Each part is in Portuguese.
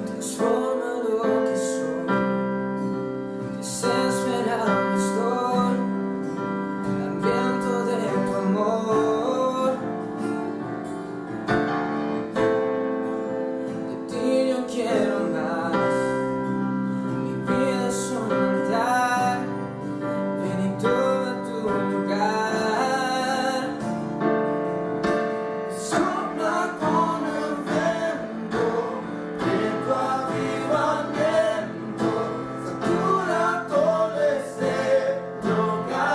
transforma lo que soy, desesperado estoy, hambriento de tu amor. De ti yo quiero más, mi vida es un altar, ven y toma tu lugar. Sopla con el viento de tu avivamiento, satura todo este lugar.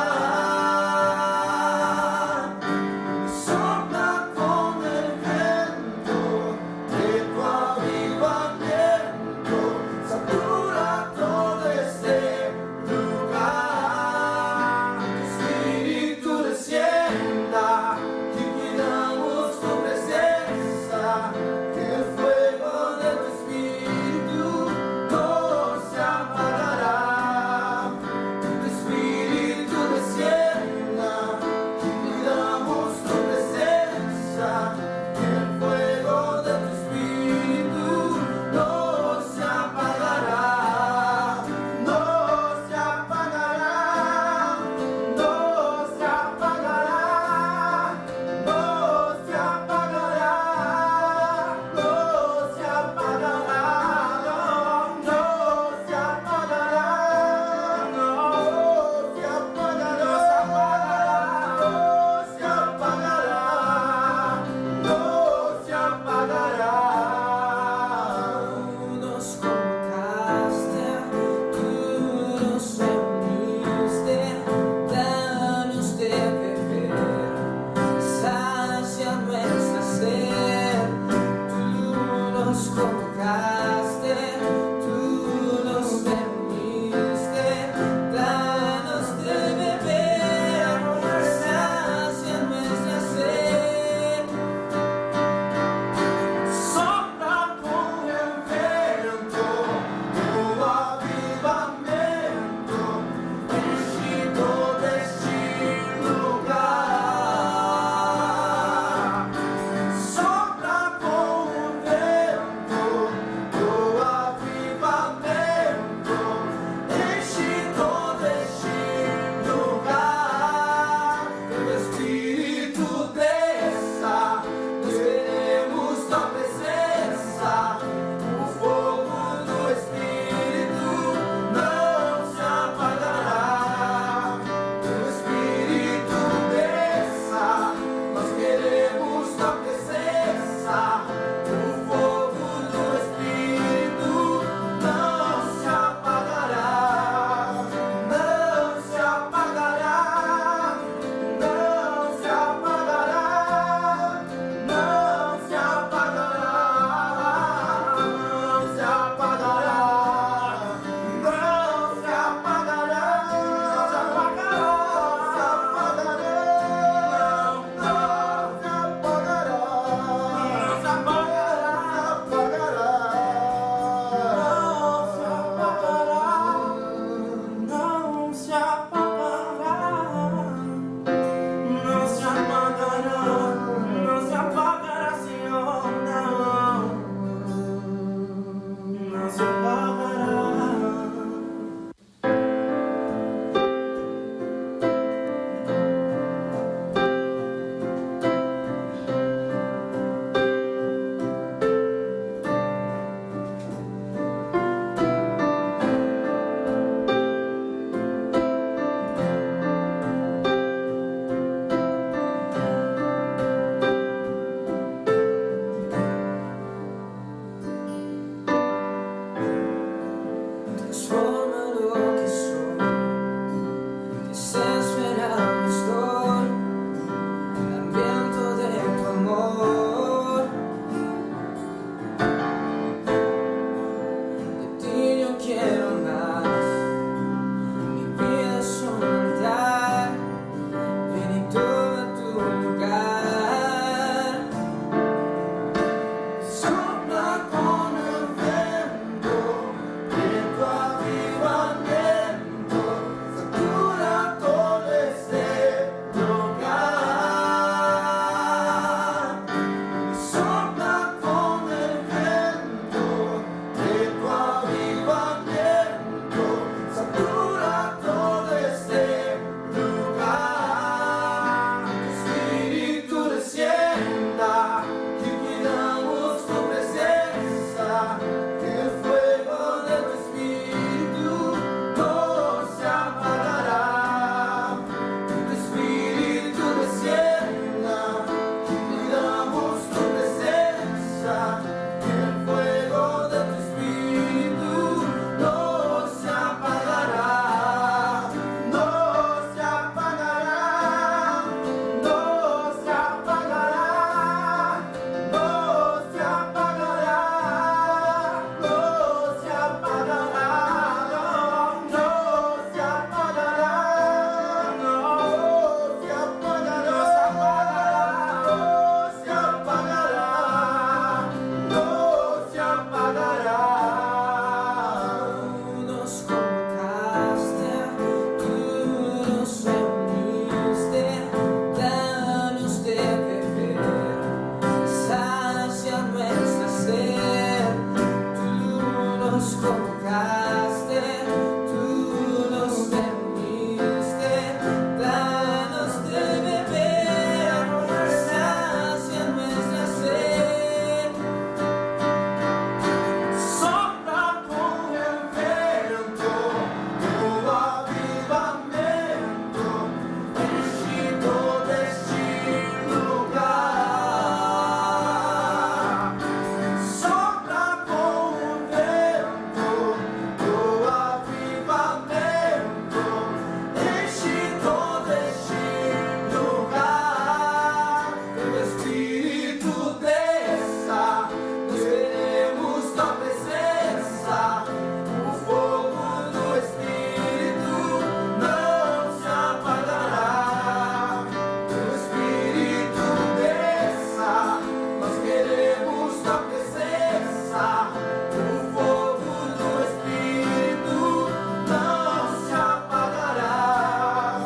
Sopla con el viento de tu avivamiento, satura todo este lugar. Espíritu descienda, que cuidamos tu presencia, que el fuego de tu espíritu no se apagará. Tu espíritu descienda, que cuidamos tu presencia, que el fuego de tu espíritu no se apagará. No se apagará, no se apagará, no se apagará, no se apagará, no se apagará, no se apagará, no se apagará, no se apagará. Tú nos convocaste, tú nos reuniste, danos de beber, sacia nuestra sed. Tú nos convocaste, tú nos reuniste, danos de beber, sacia nuestra sed. Sopla con el viento, tu avivamiento, ungido de este lugar. Sopla con el viento, tu avivamiento, ungido de este lugar. Tu espíritu desça, nós queremos tua presença. O fogo do Espírito não se apagará. Tu Espírito desça, nós queremos tua presença. O fogo do Espírito não se apagará. Não se apagará. Não se apagará. Não se apagará. Não se apagará. Não se apagará. Não se apagará. Não se apagará, Senhor, não se apagará. nos convocaste, tú nos permitiste, danos de beber, sacia nuestra sed. Sopra con el viento, tu avivamiento, enchido de este lugar. Sopra con el viento, tu avivamiento, enchido de este lugar. Tu Espírito desça, nós queremos tua presença. O fogo do Espírito não se apagará. O Espírito desça, nós queremos tua presença. O fogo do Espírito não se apagará.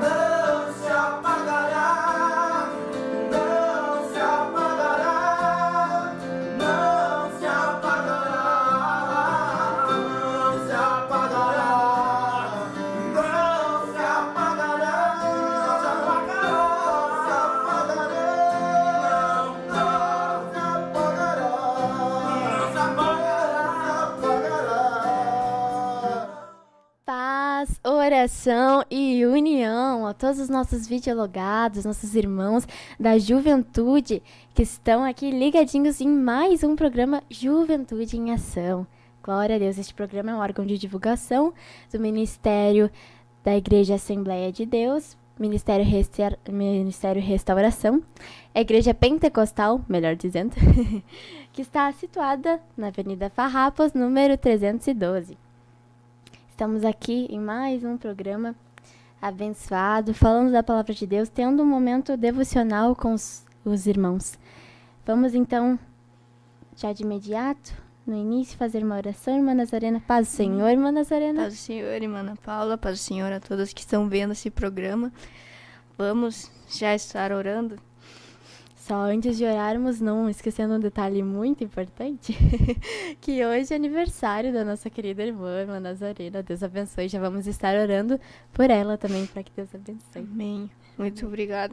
Não se apagará. Não se apagará. Não se apagará. Não se apagará. Não se apagará. Não se apagará. Não se apagará. Paz, oração e união a todos os nossos videologados, nossos irmãos da juventude que estão aqui ligadinhos em mais um programa Juventude em Ação. Glória a Deus, este programa é um órgão de divulgação do Ministério da Igreja Assembleia de Deus, Ministério Restauração, a Igreja Pentecostal, melhor dizendo, que está situada na Avenida Farrapos, número 312. Estamos aqui em mais um programa abençoado, falando da Palavra de Deus, tendo um momento devocional com os irmãos. Vamos então, já de imediato, no início, fazer uma oração. Irmã Nazarena, paz do Senhor, irmã Nazarena. Paz do Senhor, irmã Ana Paula, paz do Senhor a todos que estão vendo esse programa. Vamos já estar orando. Só antes de orarmos, não esquecendo um detalhe muito importante, que hoje é aniversário da nossa querida irmã Nazarena. Deus abençoe. Já vamos estar orando por ela também, para que Deus abençoe. Amém. Muito obrigado.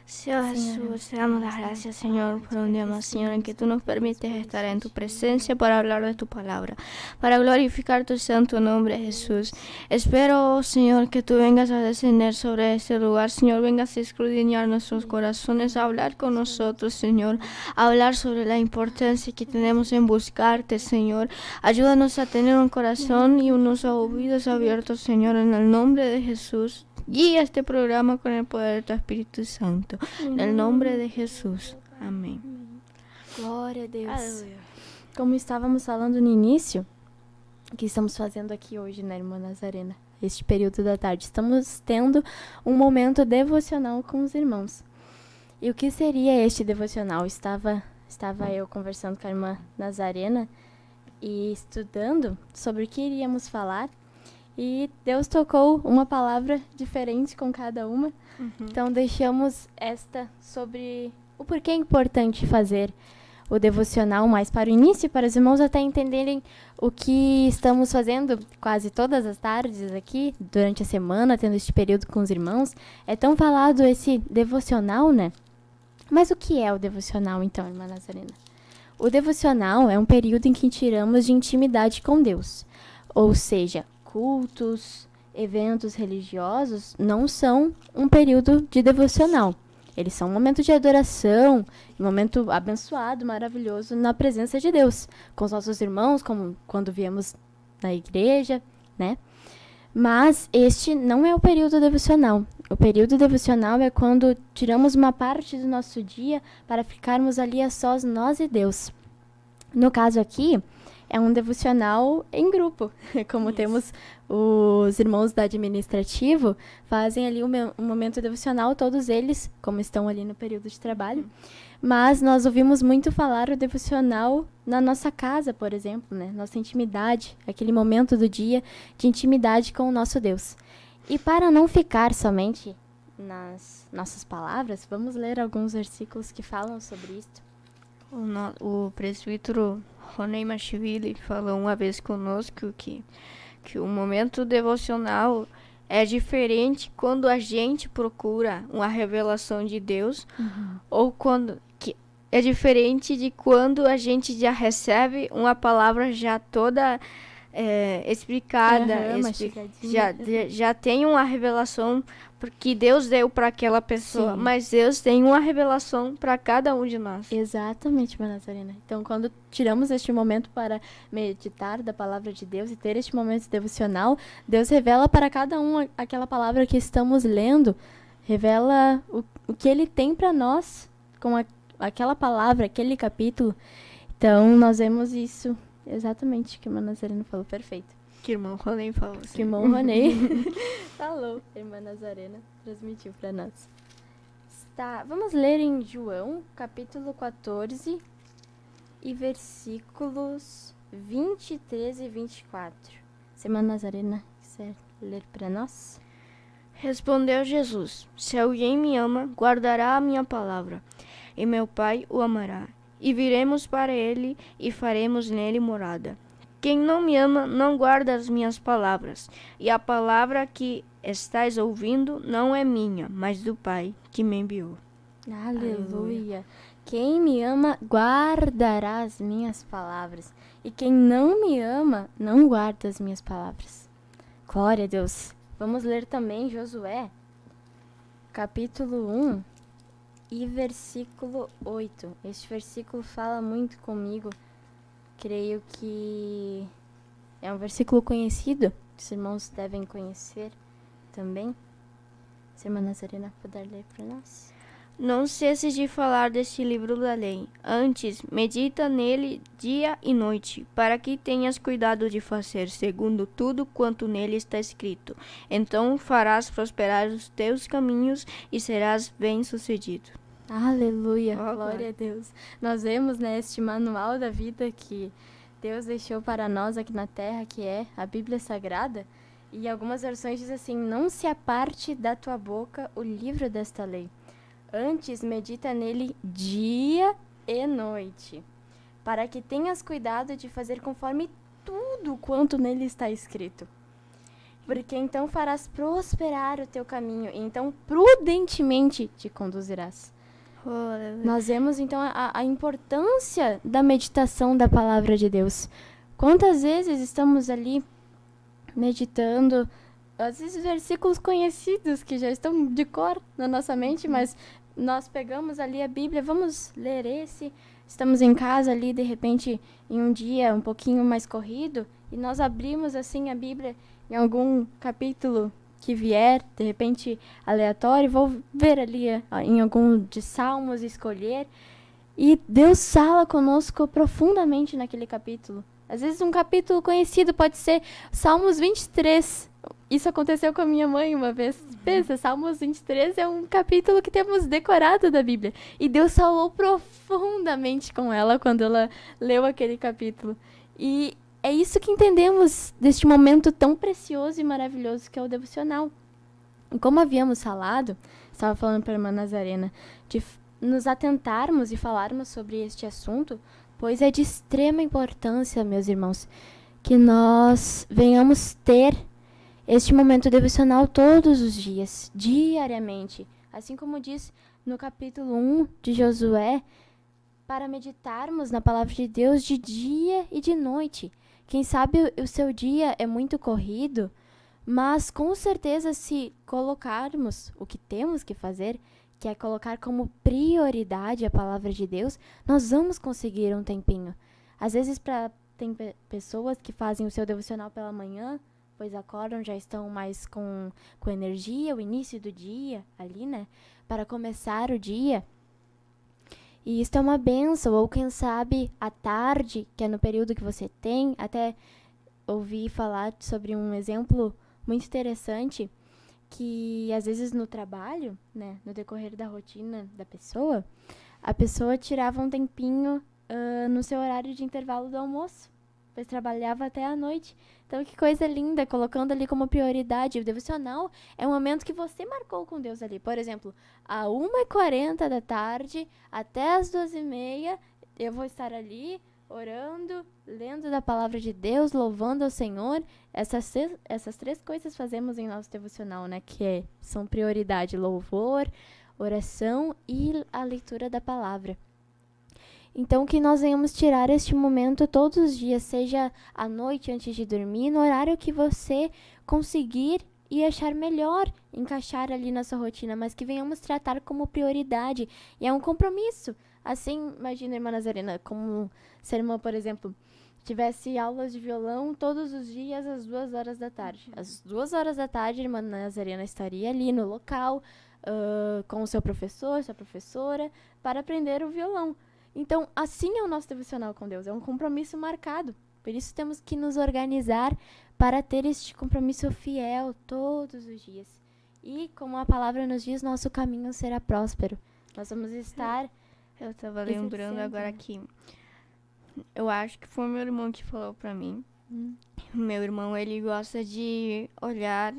Señor Jesús, te damos las gracias, Señor, por un día más, Señor, en que tú nos permites estar en tu presencia para hablar de tu palabra, para glorificar tu santo nombre, Jesús. Espero, Señor, que tú vengas a descender sobre este lugar, Señor, vengas a escudriñar nuestros corazones, a hablar con nosotros, Señor, a hablar sobre la importancia que tenemos en buscarte, Señor. Ayúdanos a tener un corazón y unos oídos abiertos, Señor, en el nombre de Jesús. Guía este programa con el poder de tu Espíritu Santo. En el nombre de Jesús. Amém. Glória a Deus. Aleluia. Como estávamos falando no início, o que estamos fazendo aqui hoje, né, irmã Nazarena? Este período da tarde. Estamos tendo um momento devocional com os irmãos. E o que seria este devocional? Estava eu conversando com a irmã Nazarena e estudando sobre o que iríamos falar. E Deus tocou uma palavra diferente com cada uma. Então, deixamos esta sobre o porquê é importante fazer o devocional mais para o início, para os irmãos até entenderem o que estamos fazendo quase todas as tardes aqui, durante a semana, tendo este período com os irmãos. É tão falado esse devocional, né? Mas o que é o devocional, então, irmã Nazarena? O devocional é um período em que tiramos de intimidade com Deus. Ou seja, cultos, eventos religiosos não são um período de devocional. Eles são um momento de adoração, um momento abençoado, maravilhoso na presença de Deus, com os nossos irmãos, como quando viemos na igreja, né? Mas este não é o período devocional. O período devocional é quando tiramos uma parte do nosso dia para ficarmos ali a sós, nós e Deus. No caso aqui, é um devocional em grupo, como temos os irmãos da administrativo, fazem ali um momento devocional, todos eles, como estão ali no período de trabalho. Mas nós ouvimos muito falar o devocional na nossa casa, por exemplo, né? Nossa intimidade, aquele momento do dia de intimidade com o nosso Deus. E para não ficar somente nas nossas palavras, vamos ler alguns versículos que falam sobre isto. O presbítero Ronei Machivili falou uma vez conosco que o momento devocional é diferente quando a gente procura uma revelação de Deus ou quando que é diferente de quando a gente já recebe uma palavra já toda explicada, já tem uma revelação porque Deus deu para aquela pessoa, Sim. mas Deus tem uma revelação para cada um de nós. Exatamente, irmã Nazarena. Então, quando tiramos este momento para meditar da palavra de Deus e ter este momento devocional, Deus revela para cada um aquela palavra que estamos lendo, revela o que Ele tem para nós com aquela palavra, aquele capítulo. Então, nós vemos isso exatamente o que a irmã Nazarena falou, perfeito. Que irmão Ronei falou assim. Que irmão Ronei falou, a irmã Nazarena transmitiu para nós. Vamos ler em João, capítulo 14, e versículos 23 e 24. Se a irmã Nazarena quiser ler para nós. Respondeu Jesus: Se alguém me ama, guardará a minha palavra, e meu Pai o amará, e viremos para ele e faremos nele morada. Quem não me ama não guarda as minhas palavras, e a palavra que estais ouvindo não é minha, mas do Pai que me enviou. Aleluia. Quem me ama guardará as minhas palavras, e quem não me ama não guarda as minhas palavras. Glória a Deus. Vamos ler também Josué, capítulo 1 e versículo 8. Este versículo fala muito comigo. Creio que é um versículo conhecido, que os irmãos devem conhecer também. Se a irmã Nazarena puder ler para nós. Não cesses de falar deste livro da lei. Antes, medita nele dia e noite, para que tenhas cuidado de fazer segundo tudo quanto nele está escrito. Então farás prosperar os teus caminhos e serás bem-sucedido. Aleluia, glória a Deus. Nós vemos neste manual da vida que Deus deixou para nós aqui na terra, que é a Bíblia Sagrada. E algumas versões dizem assim: não se aparte da tua boca o livro desta lei. Antes medita nele dia e noite, para que tenhas cuidado de fazer conforme tudo quanto nele está escrito. Porque então farás prosperar o teu caminho, e então prudentemente te conduzirás. Nós vemos então a importância da meditação da palavra de Deus. Quantas vezes estamos ali meditando, às vezes versículos conhecidos que já estão de cor na nossa mente, mas nós pegamos ali a Bíblia, vamos ler esse, estamos em casa ali, de repente, em um dia um pouquinho mais corrido, e nós abrimos assim a Bíblia em algum capítulo que vier, de repente aleatório, vou ver ali em algum de Salmos, escolher, e Deus fala conosco profundamente naquele capítulo. Às vezes um capítulo conhecido pode ser Salmos 23. Isso aconteceu com a minha mãe uma vez. Pensa, Salmos 23 é um capítulo que temos decorado da Bíblia. E Deus falou profundamente com ela quando ela leu aquele capítulo. E é isso que entendemos deste momento tão precioso e maravilhoso que é o devocional. E como havíamos falado, estava falando para a irmã Nazarena, de nos atentarmos e falarmos sobre este assunto, pois é de extrema importância, meus irmãos, que nós venhamos ter este momento devocional todos os dias, diariamente. Assim como diz no capítulo 1 de Josué, para meditarmos na palavra de Deus de dia e de noite. Quem sabe o seu dia é muito corrido, mas com certeza se colocarmos o que temos que fazer, que é colocar como prioridade a palavra de Deus, nós vamos conseguir um tempinho. Às vezes tem pessoas que fazem o seu devocional pela manhã, pois acordam, já estão mais com energia, o início do dia ali, né? Para começar o dia. E isso é uma bênção, ou quem sabe à tarde, que é no período que você tem, até ouvi falar sobre um exemplo muito interessante, que às vezes no trabalho, né, no decorrer da rotina da pessoa, a pessoa tirava um tempinho no seu horário de intervalo do almoço, pois trabalhava até a noite. Então, que coisa linda, colocando ali como prioridade. O devocional é um momento que você marcou com Deus ali. Por exemplo, a 1h40 da tarde até as 2h30, eu vou estar ali orando, lendo da palavra de Deus, louvando ao Senhor. Essas 3 coisas fazemos em nosso devocional, né? Que são prioridade: louvor, oração e a leitura da palavra. Então, que nós venhamos tirar este momento todos os dias, seja à noite antes de dormir, no horário que você conseguir e achar melhor encaixar ali na sua rotina, mas que venhamos tratar como prioridade. E é um compromisso. Assim, imagina, irmã Nazarena, como se a irmã, por exemplo, tivesse aulas de violão todos os dias às 2 horas da tarde. Às 2 horas da tarde, a irmã Nazarena estaria ali no local, com o seu professor, sua professora, para aprender o violão. Então, assim é o nosso devocional com Deus, é um compromisso marcado. Por isso temos que nos organizar para ter este compromisso fiel todos os dias. E, como a palavra nos diz, nosso caminho será próspero. Nós vamos estar... Eu tava lembrando agora que... Eu acho que foi meu irmão que falou pra mim. Meu irmão, ele gosta de olhar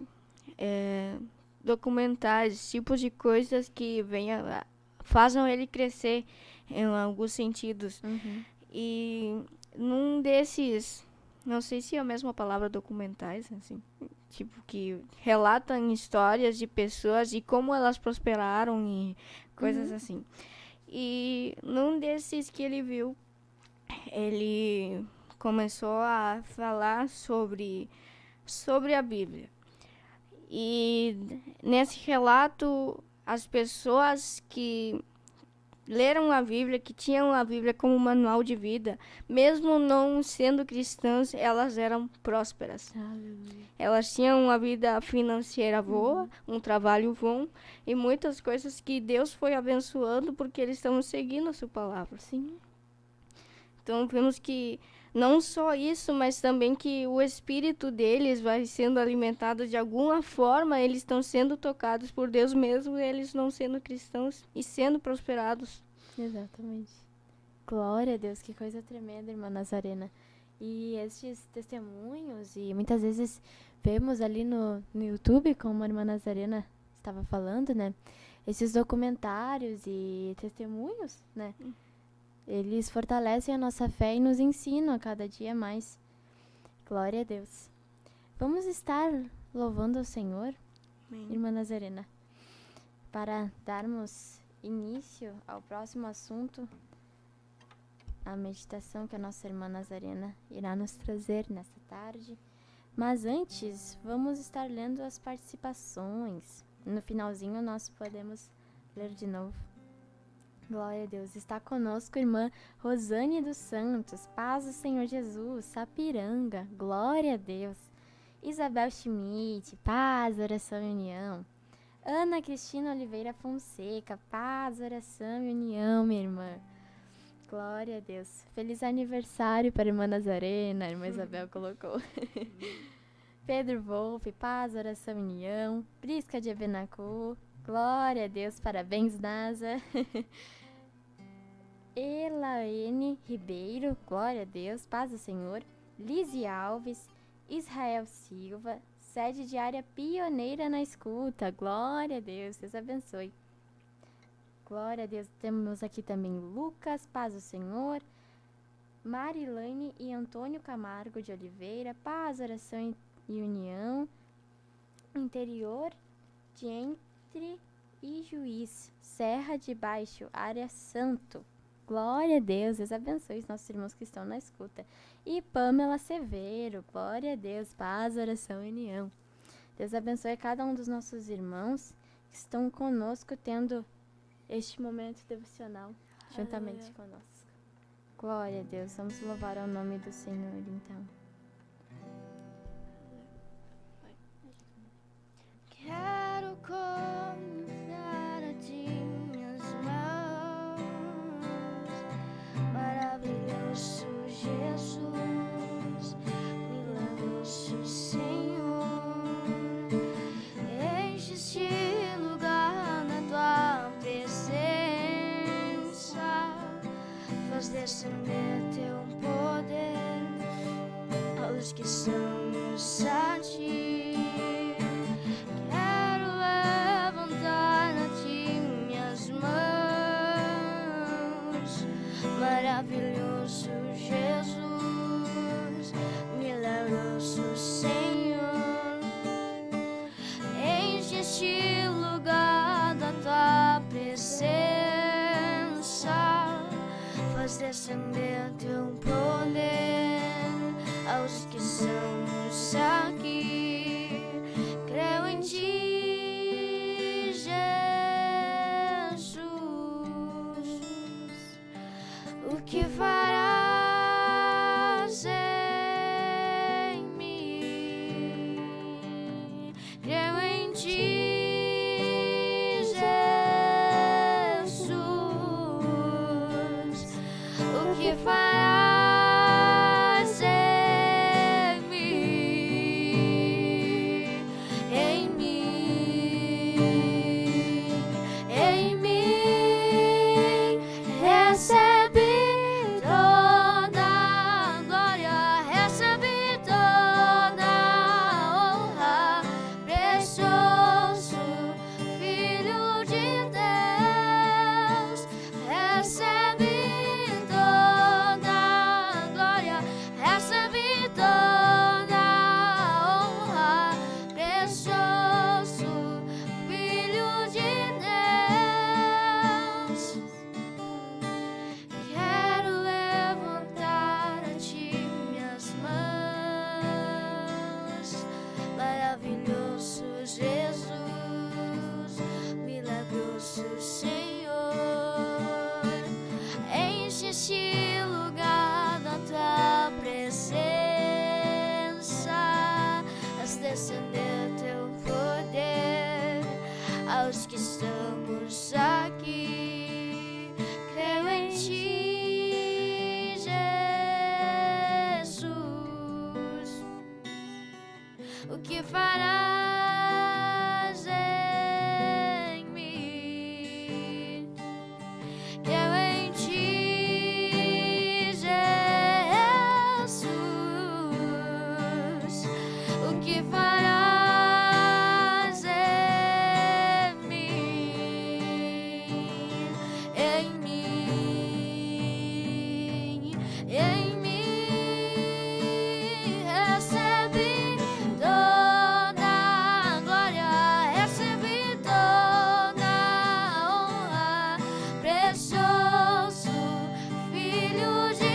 documentários, tipos de coisas que façam ele crescer em alguns sentidos. E num desses, não sei se é a mesma palavra, documentais, assim, tipo, que relatam histórias de pessoas e como elas prosperaram e coisas assim. E num desses que ele viu, ele começou a falar sobre a Bíblia. E nesse relato, as pessoas que leram a Bíblia, que tinham a Bíblia como manual de vida, mesmo não sendo cristãs, elas eram prósperas. Elas tinham uma vida financeira boa, um trabalho bom e muitas coisas que Deus foi abençoando porque eles estão seguindo a sua palavra. Sim. Então, vemos que não só isso, mas também que o espírito deles vai sendo alimentado de alguma forma, eles estão sendo tocados por Deus mesmo, eles não sendo cristãos e sendo prosperados. Exatamente. Glória a Deus, que coisa tremenda, irmã Nazarena. E estes testemunhos, e muitas vezes vemos ali no YouTube, como a irmã Nazarena estava falando, né? Esses documentários e testemunhos, né? Eles fortalecem a nossa fé e nos ensinam a cada dia mais. Glória a Deus. Vamos estar louvando ao Senhor, irmã Nazarena, para darmos início ao próximo assunto, a meditação que a nossa irmã Nazarena irá nos trazer nesta tarde. Mas antes, vamos estar lendo as participações. No finalzinho, nós podemos ler de novo. Glória a Deus. Está conosco a irmã Rosane dos Santos. Paz do Senhor Jesus. Sapiranga. Glória a Deus. Isabel Schmidt. Paz, oração e união. Ana Cristina Oliveira Fonseca. Paz, oração e união, minha irmã. Glória a Deus. Feliz aniversário para a irmã Nazarena. A irmã Isabel colocou. Pedro Wolff. Paz, oração e união. Prisca de Ebenacu. Glória a Deus. Parabéns, Nasa. Elaine Ribeiro, glória a Deus, paz do Senhor. Lise Alves, Israel Silva, sede diária pioneira na escuta, glória a Deus, Deus abençoe. Glória a Deus, temos aqui também Lucas, paz do Senhor. Marilane e Antônio Camargo de Oliveira, paz, oração e união. Interior de Entre e Juiz, Serra de Baixo, área Santo. Glória a Deus, Deus abençoe os nossos irmãos que estão na escuta. E Pamela Severo, glória a Deus, paz, oração e união. Deus abençoe cada um dos nossos irmãos que estão conosco, tendo este momento devocional juntamente conosco. Glória a Deus, vamos louvar ao nome do Senhor, então. Quero confiar a ti minhas mãos, maravilhoso Jesus, milagroso Senhor, enche este lugar na tua presença, faz descender teu poder aos que somos a ti. Maravilhoso Jesus. nós que estamos aqui. Creio em ti, Jesus. O que farás em mim? Creio em ti, Jesus. O que farás em mim? Em mim, em mim, recebi toda a glória, recebi toda a honra, precioso Filho de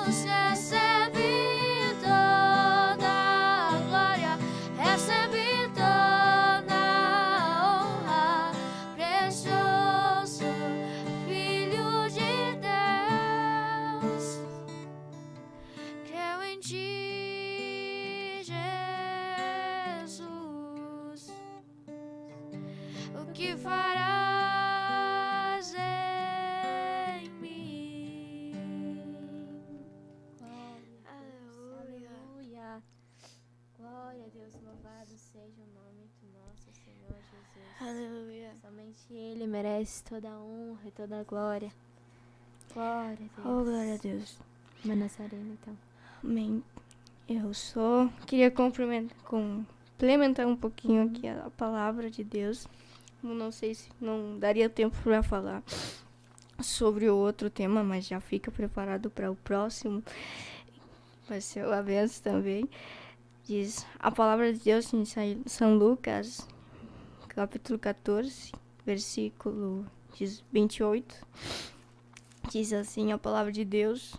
Deus, recebi toda a glória, recebi toda a honra, precioso Filho de Deus. Creio em ti, Jesus. O que farás em mim? Aleluia. Glória a Deus, louvado seja o nome do nosso Senhor Jesus. Aleluia. Somente Ele merece toda a honra e toda a glória. Glória a Deus. Oh, glória a Deus. Irmã Nazarena, então. Amém. Eu só queria complementar um pouquinho aqui a palavra de Deus. Não sei se não daria tempo para falar sobre o outro tema, mas já fica preparado para o próximo. Vai ser o abenço também. Diz a palavra de Deus em São Lucas, capítulo 14, versículo 28. Diz assim a palavra de Deus: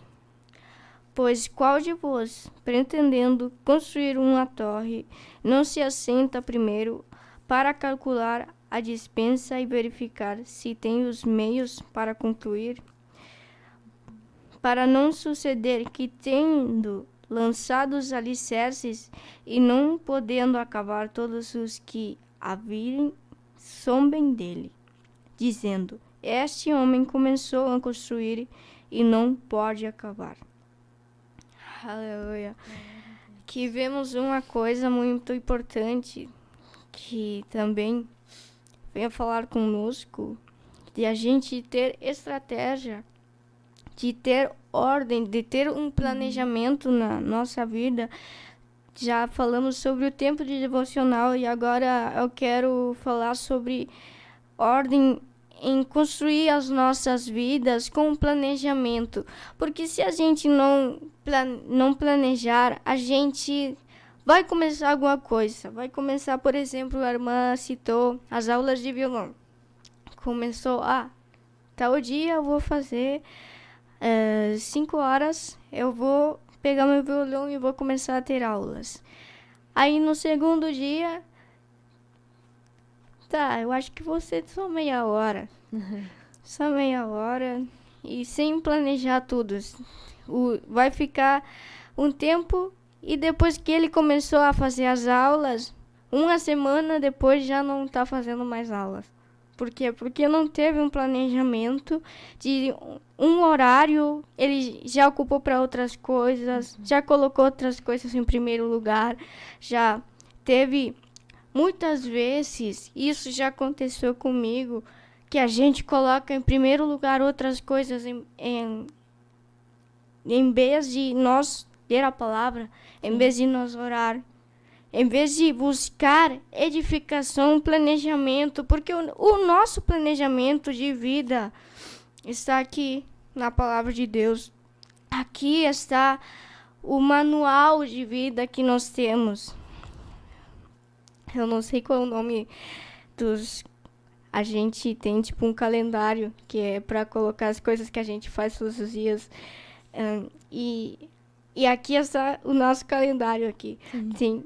pois qual de vós, pretendendo construir uma torre, não se assenta primeiro para calcular a despensa e verificar se tem os meios para concluir? Para não suceder que, tendo lançado os alicerces e não podendo acabar, todos os que a virem zombem dele, dizendo: este homem começou a construir e não pode acabar. Aleluia. Que vemos uma coisa muito importante que também vem falar conosco, de a gente ter estratégia, de ter ordem, de ter um planejamento na nossa vida. Já falamos sobre o tempo de devocional e agora eu quero falar sobre ordem em construir as nossas vidas com planejamento. Porque se a gente não planejar, a gente vai começar alguma coisa. Vai começar, por exemplo, a irmã citou as aulas de violão. Começou, tal dia eu vou fazer 5 horas, eu vou pegar meu violão e vou começar a ter aulas. Aí no segundo dia, eu acho que vou ser só meia hora. Só meia hora. E sem planejar tudo. Vai ficar um tempo e depois que ele começou a fazer as aulas, uma semana depois já não está fazendo mais aulas. Por quê? Porque não teve um planejamento de um horário, ele já ocupou para outras coisas, já colocou outras coisas em primeiro lugar, já teve muitas vezes, isso já aconteceu comigo, que a gente coloca em primeiro lugar outras coisas em vez de nós ler a palavra, em vez de nós orar, em vez de buscar edificação, planejamento, porque o nosso planejamento de vida está aqui na palavra de Deus. Aqui está o manual de vida que nós temos. Eu não sei qual é o nome dos... A gente tem tipo um calendário que é para colocar as coisas que a gente faz todos os dias. E aqui está o nosso calendário aqui. Tem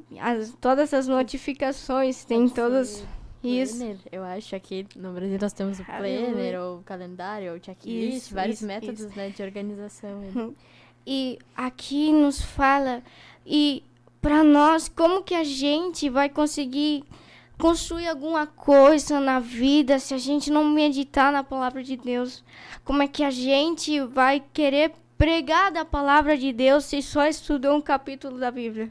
todas as notificações, tem todas... Planner, eu acho aqui no Brasil nós temos o planner, ou o calendário, ou o checklist, vários métodos né, de organização. E aqui nos fala, e para nós, como que a gente vai conseguir construir alguma coisa na vida se a gente não meditar na palavra de Deus? Como é que a gente vai querer pregar da palavra de Deus se só estudou um capítulo da Bíblia?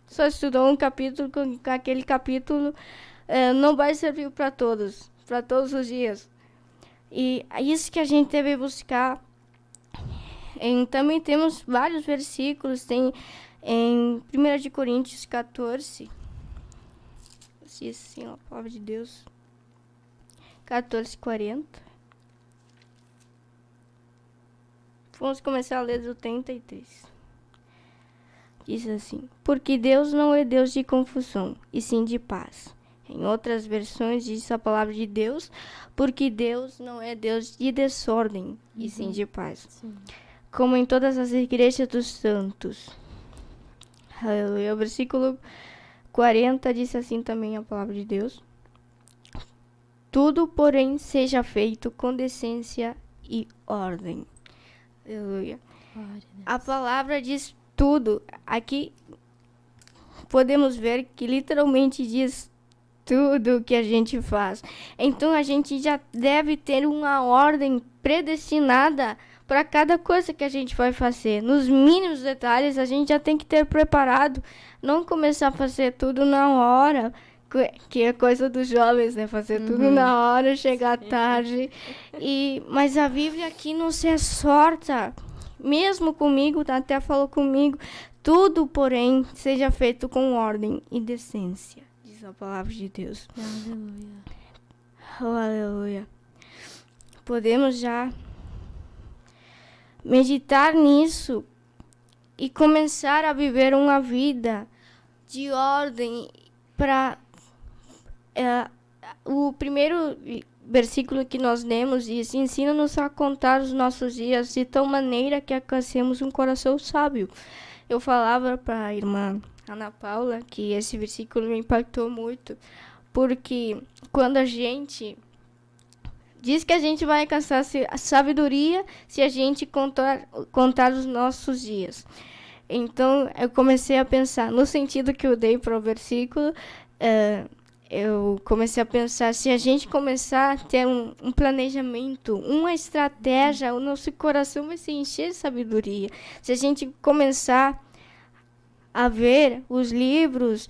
Só estudou um capítulo, com aquele capítulo não vai servir para todos os dias. E é isso que a gente deve buscar. Também temos vários versículos, tem em 1 Coríntios 14, diz assim, a palavra de Deus, 14:40. Vamos começar a ler do 33. Diz assim: porque Deus não é Deus de confusão, e sim de paz. Em outras versões diz a palavra de Deus: porque Deus não é Deus de desordem, e sim de paz. Sim. Como em todas as igrejas dos santos. Aleluia. O versículo 40 diz assim também a palavra de Deus: tudo, porém, seja feito com decência e ordem. Aleluia. A palavra diz tudo. Aqui podemos ver que literalmente diz tudo que a gente faz. Então a gente já deve ter uma ordem predestinada para cada coisa que a gente vai fazer. Nos mínimos detalhes a gente já tem que ter preparado. Não começar a fazer tudo na hora, que é coisa dos jovens, né? Fazer tudo na hora, chegar tarde. Mas a Bíblia aqui não se exorta. Mesmo comigo, até falou comigo, tudo, porém, seja feito com ordem e decência, diz a palavra de Deus. Aleluia. Oh, aleluia. Podemos já meditar nisso e começar a viver uma vida de ordem para... o primeiro versículo que nós lemos diz: ensina-nos a contar os nossos dias de tal maneira que alcancemos um coração sábio. Eu falava para a irmã Ana Paula que esse versículo me impactou muito, porque quando a gente diz que a gente vai alcançar a sabedoria se a gente contar os nossos dias. Então eu comecei a pensar no sentido que eu dei para o versículo. Eu comecei a pensar, se a gente começar a ter um planejamento, uma estratégia, o nosso coração vai se encher de sabedoria. Se a gente começar a ver os livros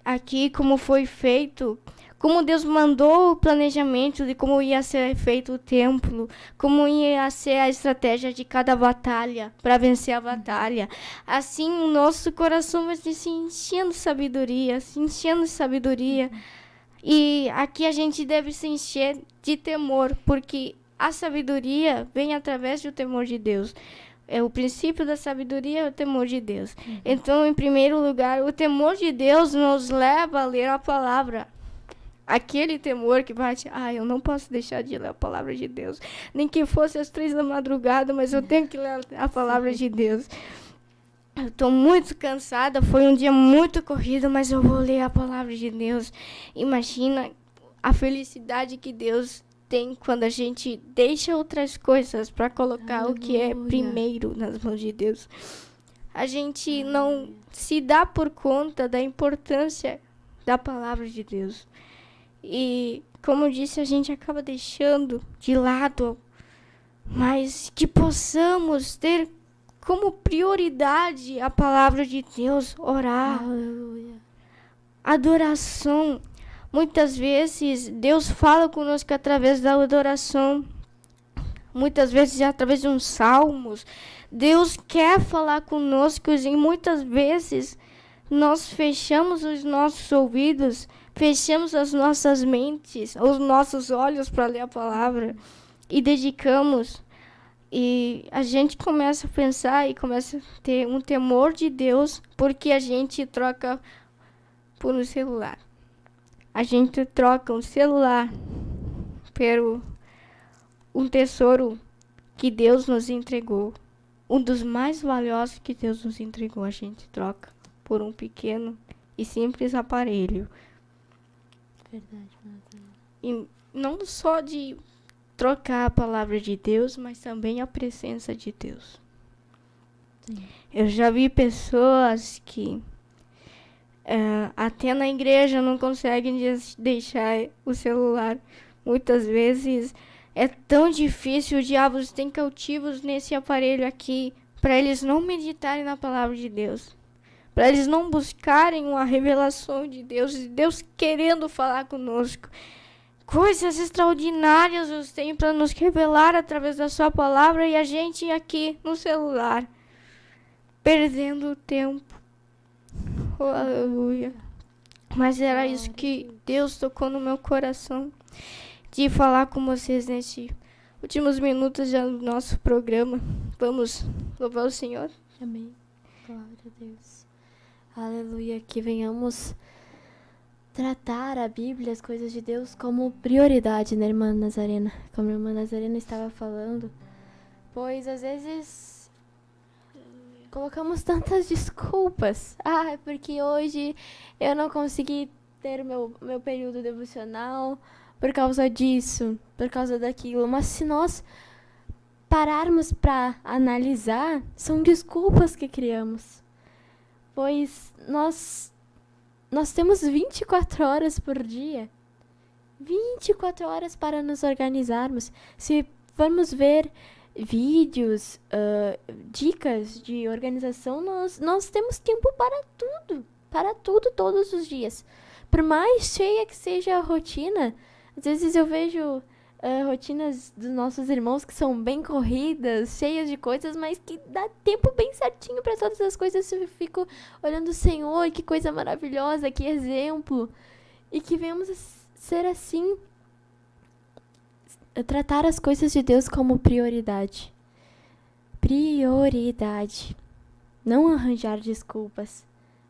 aqui, como foi feito, como Deus mandou o planejamento de como ia ser feito o templo, como ia ser a estratégia de cada batalha para vencer a batalha. Assim, o nosso coração vai se enchendo de sabedoria, E aqui a gente deve se encher de temor, porque a sabedoria vem através do temor de Deus. O princípio da sabedoria é o temor de Deus. Então, em primeiro lugar, o temor de Deus nos leva a ler a palavra. Aquele temor que bate, eu não posso deixar de ler a palavra de Deus. Nem que fosse às 3 da madrugada, mas eu tenho que ler a palavra de Deus. Eu estou muito cansada, foi um dia muito corrido, mas eu vou ler a palavra de Deus. Imagina a felicidade que Deus tem quando a gente deixa outras coisas para colocar o que é primeiro nas mãos de Deus. A gente não se dá por conta da importância da palavra de Deus. E, como eu disse, a gente acaba deixando de lado, mas que possamos ter como prioridade a palavra de Deus, orar, adoração. Muitas vezes Deus fala conosco através da adoração, muitas vezes através de uns salmos. Deus quer falar conosco e muitas vezes nós fechamos os nossos ouvidos, fechamos as nossas mentes, os nossos olhos para ler a palavra e dedicamos. E a gente começa a pensar e começa a ter um temor de Deus porque a gente troca por um celular. A gente troca um celular por um tesouro que Deus nos entregou. Um dos mais valiosos que Deus nos entregou, a gente troca por um pequeno e simples aparelho. Verdade, Nazaré. E não só de trocar a palavra de Deus, mas também a presença de Deus. Sim. Eu já vi pessoas que até na igreja não conseguem deixar o celular. Muitas vezes é tão difícil, o diabo tem cautivos nesse aparelho aqui, para eles não meditarem na palavra de Deus, para eles não buscarem uma revelação de Deus querendo falar conosco. Coisas extraordinárias Deus tem para nos revelar através da sua palavra, e a gente aqui no celular, perdendo o tempo. Oh, aleluia. Mas era isso que Deus tocou no meu coração, de falar com vocês nesses últimos minutos já do nosso programa. Vamos louvar o Senhor. Amém. Glória a Deus. Aleluia. Que venhamos tratar a Bíblia, as coisas de Deus, como prioridade, né, irmã Nazarena? Como a irmã Nazarena estava falando. Pois, às vezes, colocamos tantas desculpas. Ah, é porque hoje eu não consegui ter meu período devocional por causa disso, por causa daquilo. Mas se nós pararmos para analisar, são desculpas que criamos. Pois nós temos 24 horas por dia. 24 horas para nos organizarmos. Se formos ver vídeos, dicas de organização, nós temos tempo para tudo. Para tudo, todos os dias. Por mais cheia que seja a rotina, às vezes eu vejo rotinas dos nossos irmãos que são bem corridas, cheias de coisas, mas que dá tempo bem certinho para todas as coisas. Eu fico olhando o Senhor, que coisa maravilhosa, que exemplo. E que venhamos a ser assim, a tratar as coisas de Deus como prioridade. Prioridade. Não arranjar desculpas,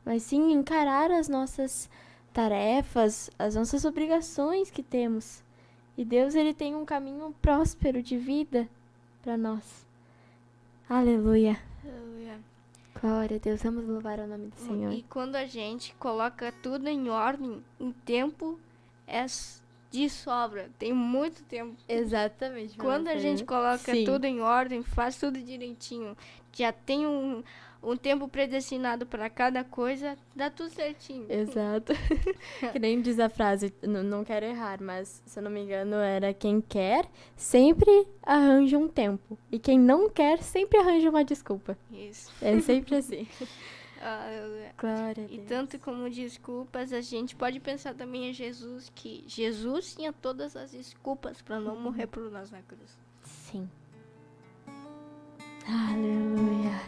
mas sim encarar as nossas tarefas, as nossas obrigações que temos. E Deus, ele tem um caminho próspero de vida para nós. Aleluia. Aleluia. Glória a Deus. Vamos louvar o nome do Senhor. E quando a gente coloca tudo em ordem, em tempo, é de sobra. Tem muito tempo. Exatamente. Quando a gente coloca Sim. tudo em ordem, faz tudo direitinho, já tem um tempo predestinado para cada coisa, dá tudo certinho. Exato. Que nem diz a frase, não quero errar, mas se eu não me engano era: quem quer sempre arranja um tempo, e quem não quer sempre arranja uma desculpa. Isso. É sempre assim. Aleluia. Glória a E Deus. tanto como desculpas, a gente pode pensar também em Jesus, que Jesus tinha todas as desculpas para não morrer por nós na cruz. Sim. Aleluia.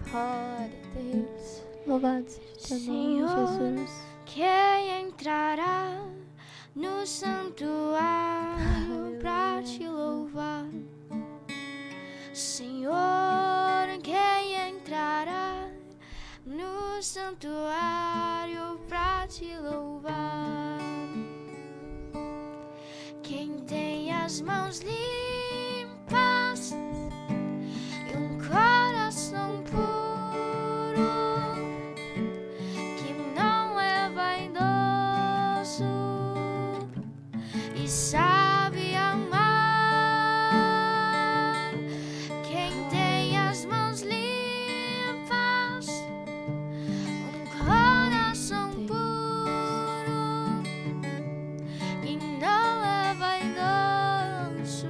Glória a Deus. Louvado seja teu nome, Senhor, Jesus. quem entrará no santuário para te louvar? Senhor, quem entrará no santuário para te louvar? Quem tem as mãos limpas e um coração puro, que não é vaidoso e sabe amar. Quem tem as mãos limpas, um coração puro, que não é vaidoso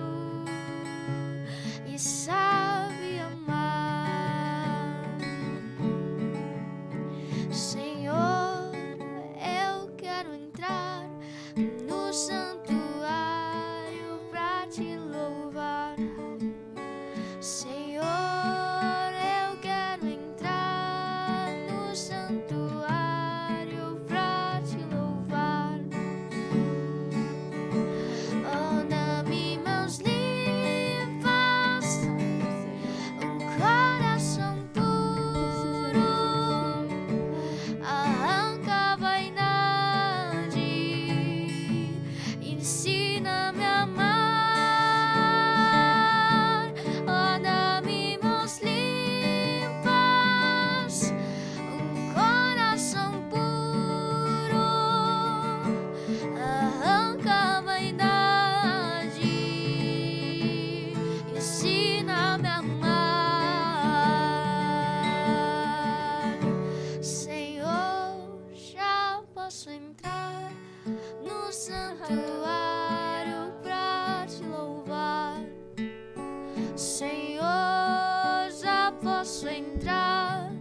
posso entrar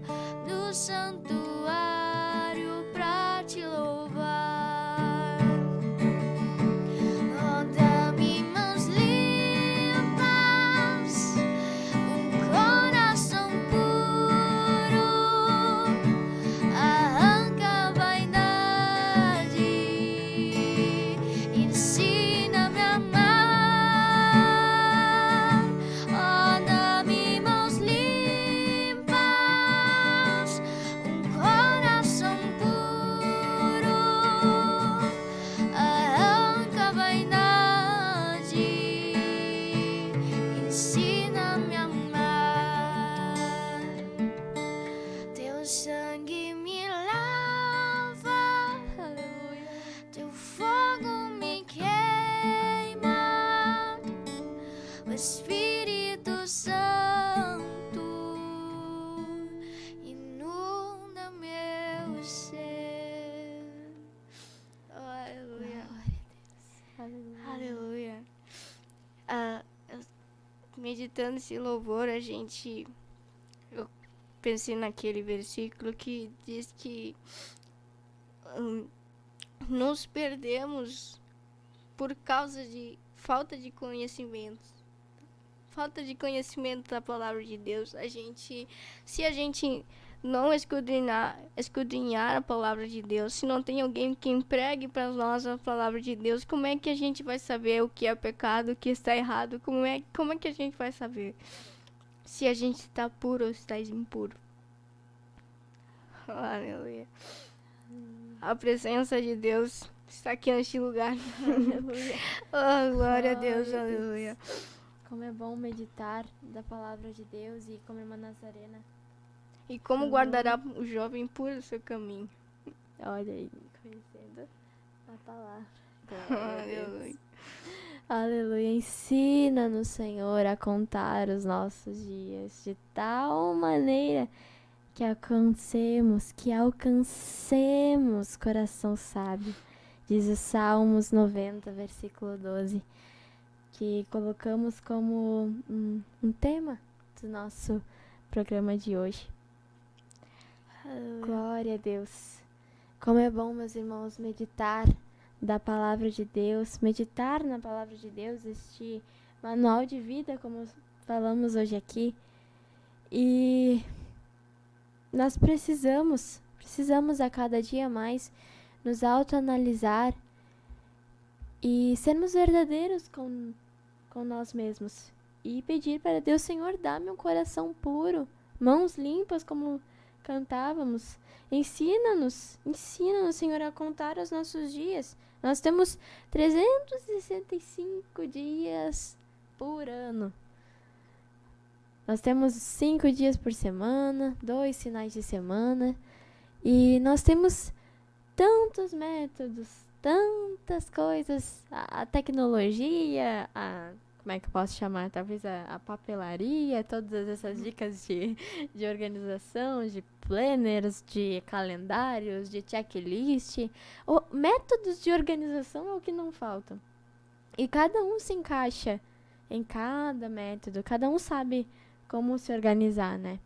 no santuário pra te louvar. Oh, dá-me mãos limpas, um coração puro, arranca a vaidade, ensina-me a amar. Oh, dá-me mãos limpas, um coração puro, arranca a vaidade, ensina-me a amar. Teu sangue me lava, aleluia. Teu fogo me queima, o Espírito Santo inunda meu ser. Oh, aleluia. Aleluia. Meditando esse louvor, eu pensei naquele versículo que diz que nos perdemos por causa de falta de conhecimento. Falta de conhecimento da palavra de Deus. Se a gente não escudrinhar a palavra de Deus, se não tem alguém que pregue para nós a palavra de Deus, como é que a gente vai saber o que é pecado, o que está errado? Como é que a gente vai saber se a gente está puro ou está impuro? Aleluia. A presença de Deus está aqui neste lugar. Aleluia. Oh, glória a Deus, aleluia. Como é bom meditar da palavra de Deus e como irmã Nazarena. E como guardará o jovem puro o seu caminho? Olha aí, conhecendo a palavra. Aleluia. Aleluia. Ensina-nos, Senhor, a contar os nossos dias de tal maneira que alcancemos coração sábio. Diz o Salmos 90, versículo 12, que colocamos como um tema do nosso programa de hoje. Glória a Deus. Como é bom, meus irmãos, meditar da palavra de Deus, meditar na palavra de Deus, este manual de vida, como falamos hoje aqui. E nós precisamos a cada dia mais nos autoanalisar e sermos verdadeiros com nós mesmos. E pedir para Deus, Senhor, dá-me um coração puro, mãos limpas, como cantávamos. Ensina-nos, Senhor, a contar os nossos dias. Nós temos 365 dias por ano. Nós temos 5 dias por semana, 2 finais de semana. E nós temos tantos métodos, tantas coisas. A tecnologia, como é que eu posso chamar? Talvez a papelaria, todas essas dicas de organização, de planners, de calendários, de checklist. Métodos de organização é o que não faltam. E cada um se encaixa em cada método. Cada um sabe como se organizar, né?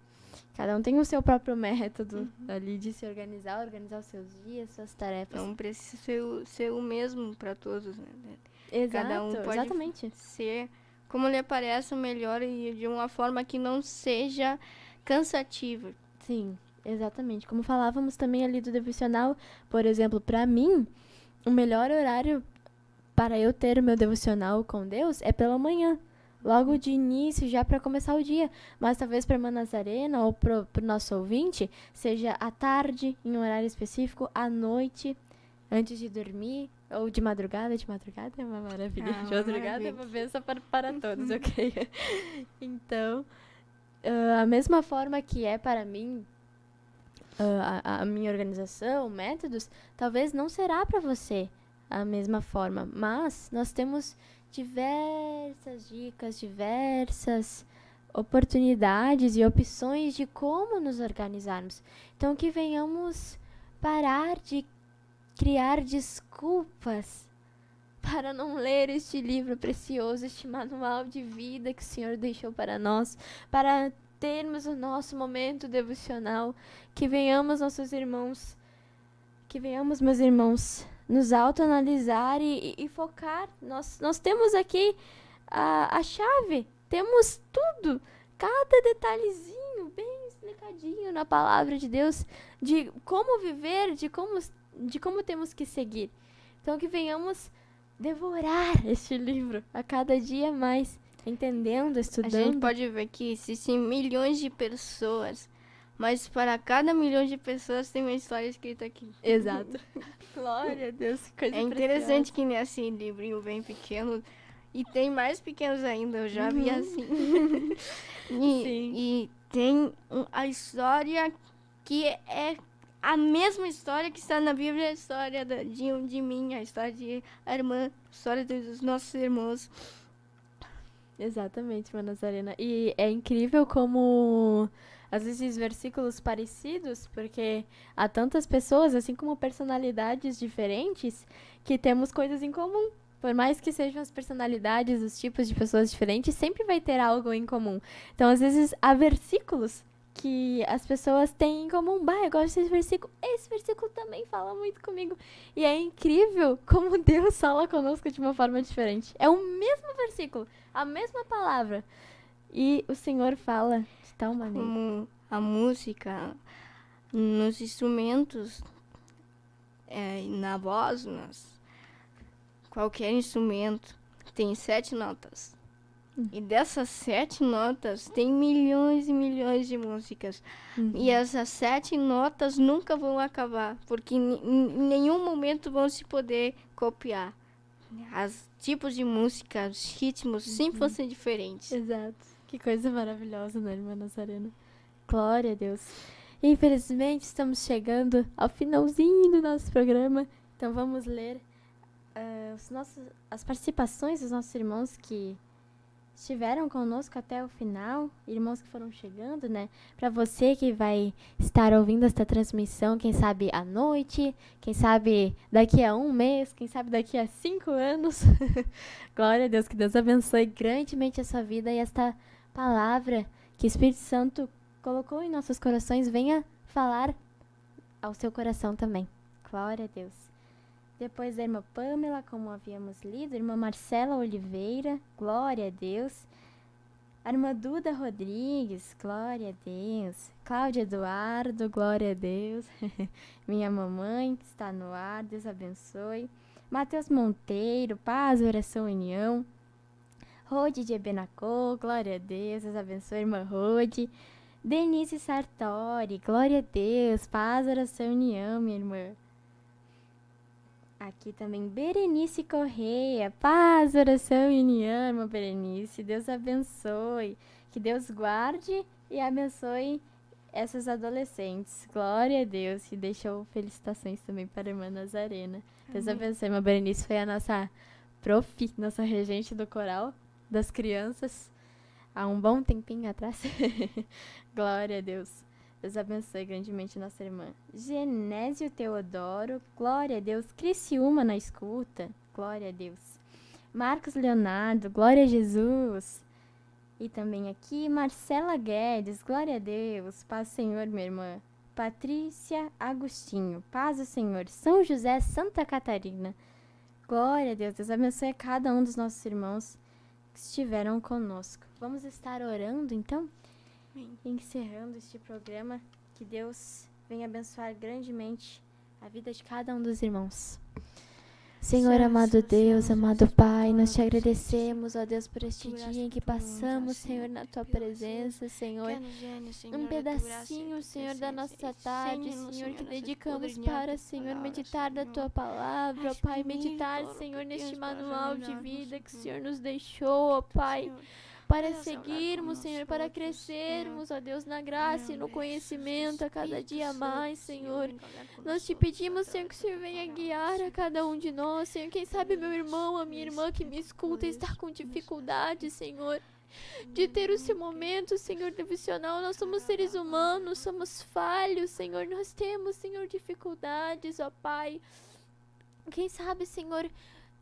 Cada um tem o seu próprio método ali de se organizar os seus dias, suas tarefas. Não precisa ser o mesmo para todos, né? Exato, Cada um pode exatamente. ser como lhe parece melhor e de uma forma que não seja cansativa. Sim, exatamente. Como falávamos também ali do devocional, por exemplo, para mim, o melhor horário para eu ter o meu devocional com Deus é pela manhã. Logo de início, já para começar o dia. Mas talvez para a irmã Nazarena ou para o nosso ouvinte, seja à tarde, em um horário específico, à noite, antes de dormir, ou de madrugada. De madrugada é uma maravilha. De madrugada é uma bênção para todos, ok? Então, a mesma forma que é para mim, a minha organização, métodos, talvez não será para você a mesma forma. Mas nós temos diversas dicas, diversas oportunidades e opções de como nos organizarmos. Então, que venhamos parar de criar desculpas para não ler este livro precioso, este manual de vida que o Senhor deixou para nós, para termos o nosso momento devocional, que venhamos, nossos irmãos, meus irmãos, nos autoanalisar e focar. Nós temos aqui a chave, temos tudo, cada detalhezinho bem explicadinho na palavra de Deus, de como viver, de como temos que seguir. Então que venhamos devorar este livro a cada dia mais, entendendo, estudando. A gente pode ver que existem milhões de pessoas, mas para cada milhão de pessoas tem uma história escrita aqui. Exato. Glória a Deus, que coisa É interessante que nesse livrinho bem pequeno, e tem mais pequenos ainda, eu já vi assim. E tem a história que é a mesma história que está na Bíblia, a história de mim, a história de a irmã, a história dos nossos irmãos. Exatamente, Irmã Nazarena. E é incrível como, às vezes, versículos parecidos, porque há tantas pessoas, assim como personalidades diferentes, que temos coisas em comum. Por mais que sejam as personalidades, os tipos de pessoas diferentes, sempre vai ter algo em comum. Então, às vezes, há versículos que as pessoas têm em comum. Bah, eu gosto desse versículo. Esse versículo também fala muito comigo. E é incrível como Deus fala conosco de uma forma diferente. É o mesmo versículo, a mesma palavra. E o Senhor fala de tal maneira. Como a música, nos instrumentos, na voz, qualquer instrumento tem 7 notas. E dessas 7 notas tem milhões e milhões de músicas. E essas 7 notas nunca vão acabar, porque em nenhum momento vão se poder copiar. Os tipos de música, os ritmos sempre vão ser diferentes. Exato. Que coisa maravilhosa, né, Irmã Nazarena? Glória a Deus. Infelizmente, estamos chegando ao finalzinho do nosso programa. Então, vamos ler as participações dos nossos irmãos que estiveram conosco até o final, irmãos que foram chegando, né? Para você que vai estar ouvindo esta transmissão, quem sabe à noite, quem sabe daqui a 1 mês, quem sabe daqui a 5 anos. Glória a Deus, que Deus abençoe grandemente a sua vida e esta palavra que o Espírito Santo colocou em nossos corações venha falar ao seu coração também. Glória a Deus. Depois da irmã Pamela, como havíamos lido, irmã Marcela Oliveira, glória a Deus. A irmã Duda Rodrigues, glória a Deus. Cláudia Eduardo, glória a Deus. Minha mamãe que está no ar, Deus abençoe. Matheus Monteiro, paz, oração, união. Rode de Ebenacô, glória a Deus, Deus abençoe, irmã Rode. Denise Sartori, glória a Deus, paz, oração, união, minha irmã. Aqui também Berenice Correia, paz, oração e união, irmã Berenice. Deus abençoe, que Deus guarde e abençoe essas adolescentes. Glória a Deus. E deixou felicitações também para a irmã Nazarena. Deus abençoe, irmã Berenice foi a nossa prof, nossa regente do coral das crianças há um bom tempinho atrás. Glória a Deus. Deus abençoe grandemente nossa irmã. Genésio Teodoro, glória a Deus. Criciúma na escuta, glória a Deus. Marcos Leonardo, glória a Jesus. E também aqui, Marcela Guedes, glória a Deus. Paz do Senhor, minha irmã. Patrícia Agostinho, paz do Senhor. São José, Santa Catarina. Glória a Deus. Deus abençoe a cada um dos nossos irmãos que estiveram conosco. Vamos estar orando, então? Encerrando este programa, que Deus venha abençoar grandemente a vida de cada um dos irmãos. Senhor, amado Deus, amado Pai, nós te agradecemos, ó Deus, por este dia em que passamos, Senhor, na Tua presença, Senhor. Um pedacinho, Senhor, da nossa tarde, Senhor, que dedicamos para, Senhor, meditar da Tua palavra, ó Pai, meditar, Senhor, neste manual de vida que o Senhor nos deixou, ó Pai, para seguirmos, Senhor, para crescermos, ó Deus, na graça e no conhecimento a cada dia mais, Senhor. Nós te pedimos, Senhor, que o Senhor venha guiar a cada um de nós, Senhor. Quem sabe meu irmão, a minha irmã que me escuta está com dificuldade, Senhor, de ter o seu momento, Senhor, devocional. Nós somos seres humanos, somos falhos, Senhor. Nós temos, Senhor, dificuldades, ó Pai. Quem sabe, Senhor,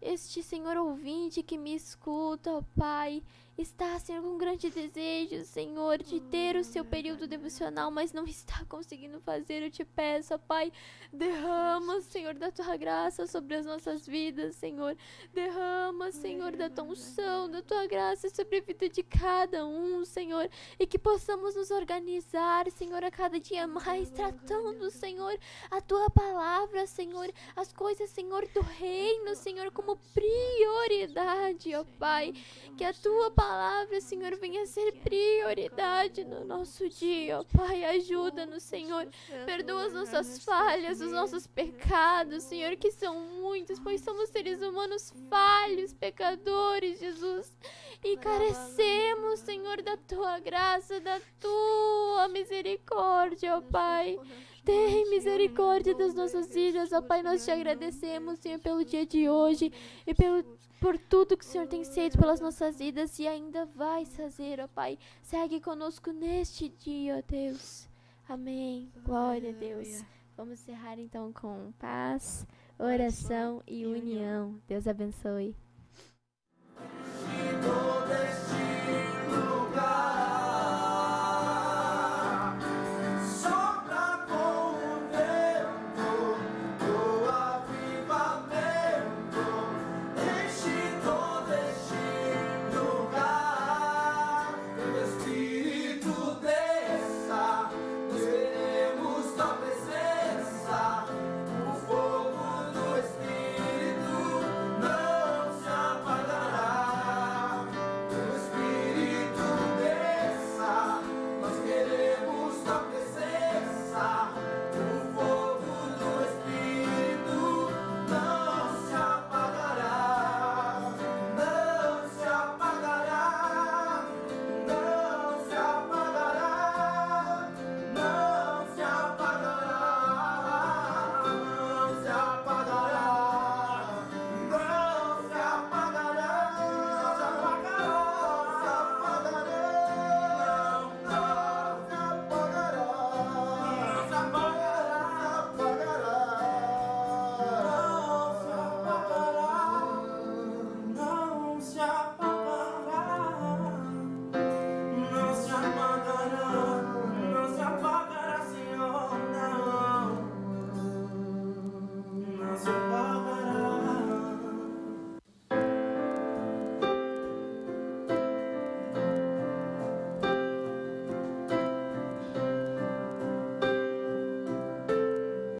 este Senhor ouvinte que me escuta, ó Pai, está, Senhor, com grande desejo, Senhor, de ter o seu período devocional, mas não está conseguindo fazer, eu te peço, ó Pai, derrama, Senhor, da tua graça sobre as nossas vidas, Senhor. Derrama, Senhor, da tua unção, da tua graça sobre a vida de cada um, Senhor. E que possamos nos organizar, Senhor, a cada dia mais, tratando, Senhor, a tua palavra, Senhor, as coisas, Senhor, do reino, Senhor, como prioridade, ó Pai. Que a tua palavra, Senhor, venha ser prioridade no nosso dia, ó Pai. Ajuda-nos, Senhor. Perdoa as nossas falhas, os nossos pecados, Senhor, que são muitos, pois somos seres humanos falhos, pecadores, Jesus. E carecemos, Senhor, da tua graça, da tua misericórdia, ó Pai. Tem misericórdia das nossas vidas, ó Pai. Nós te agradecemos, Senhor, pelo dia de hoje e por tudo que o Senhor tem feito pelas nossas vidas e ainda vai fazer, ó Pai. Segue conosco neste dia, ó Deus. Amém. Glória a Deus. Vamos encerrar então com paz, oração e união. Deus abençoe.